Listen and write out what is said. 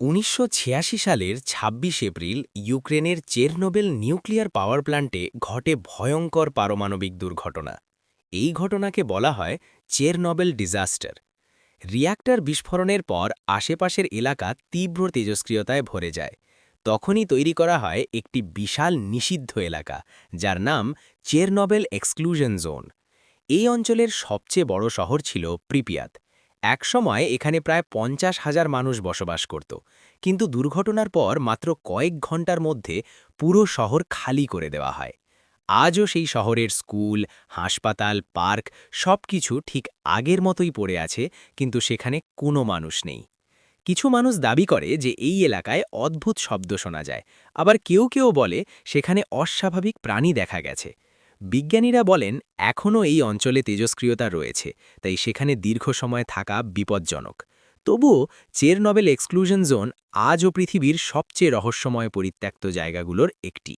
১৯৮৬ সালের ২৬ এপ্রিল ইউক্রেনের চেরনোবেল nuclear power প্ল্যান্টে ঘটে ভয়ঙ্কর পারমাণবিক দুর্ঘটনা। এই ঘটনাকে বলা হয় চেরনোবেল ডিজাস্টার। রিয়্যাক্টর বিস্ফোরণের পর আশেপাশের এলাকা তীব্র তেজস্ক্রিয়তায় ভরে যায়। তখনই তৈরি করা হয় একটি বিশাল নিষিদ্ধ এলাকা, যার নাম চেরনোবেল এক্সক্লুশন জোন। এই অঞ্চলের সবচেয়ে বড় শহর ছিল প্রিপিয়াত। একসময় এখানে প্রায় ৫০,০০০ মানুষ বসবাস করত, কিন্তু দুর্ঘটনার পর মাত্র কয়েক ঘন্টার মধ্যে পুরো শহর খালি করে দেওয়া হয়। আজও সেই শহরের স্কুল, হাসপাতাল, পার্ক সবকিছু ঠিক আগের মতোই পড়ে আছে, কিন্তু সেখানে কোনো মানুষ নেই। কিছু মানুষ দাবি করে যে এই এলাকায় অদ্ভুত শব্দ শোনা যায়, আবার কেউ কেউ বলে সেখানে অস্বাভাবিক প্রাণী দেখা গেছে। বিজ্ঞানীরা বলেন এখনও এই অঞ্চলে তেজস্ক্রিয়তা রয়েছে, তাই সেখানে দীর্ঘ সময় থাকা বিপজ্জনক। তবুও চেরনোবেল এক্সক্লুশন জোন আজও পৃথিবীর সবচেয়ে রহস্যময় পরিত্যক্ত জায়গাগুলোর একটি।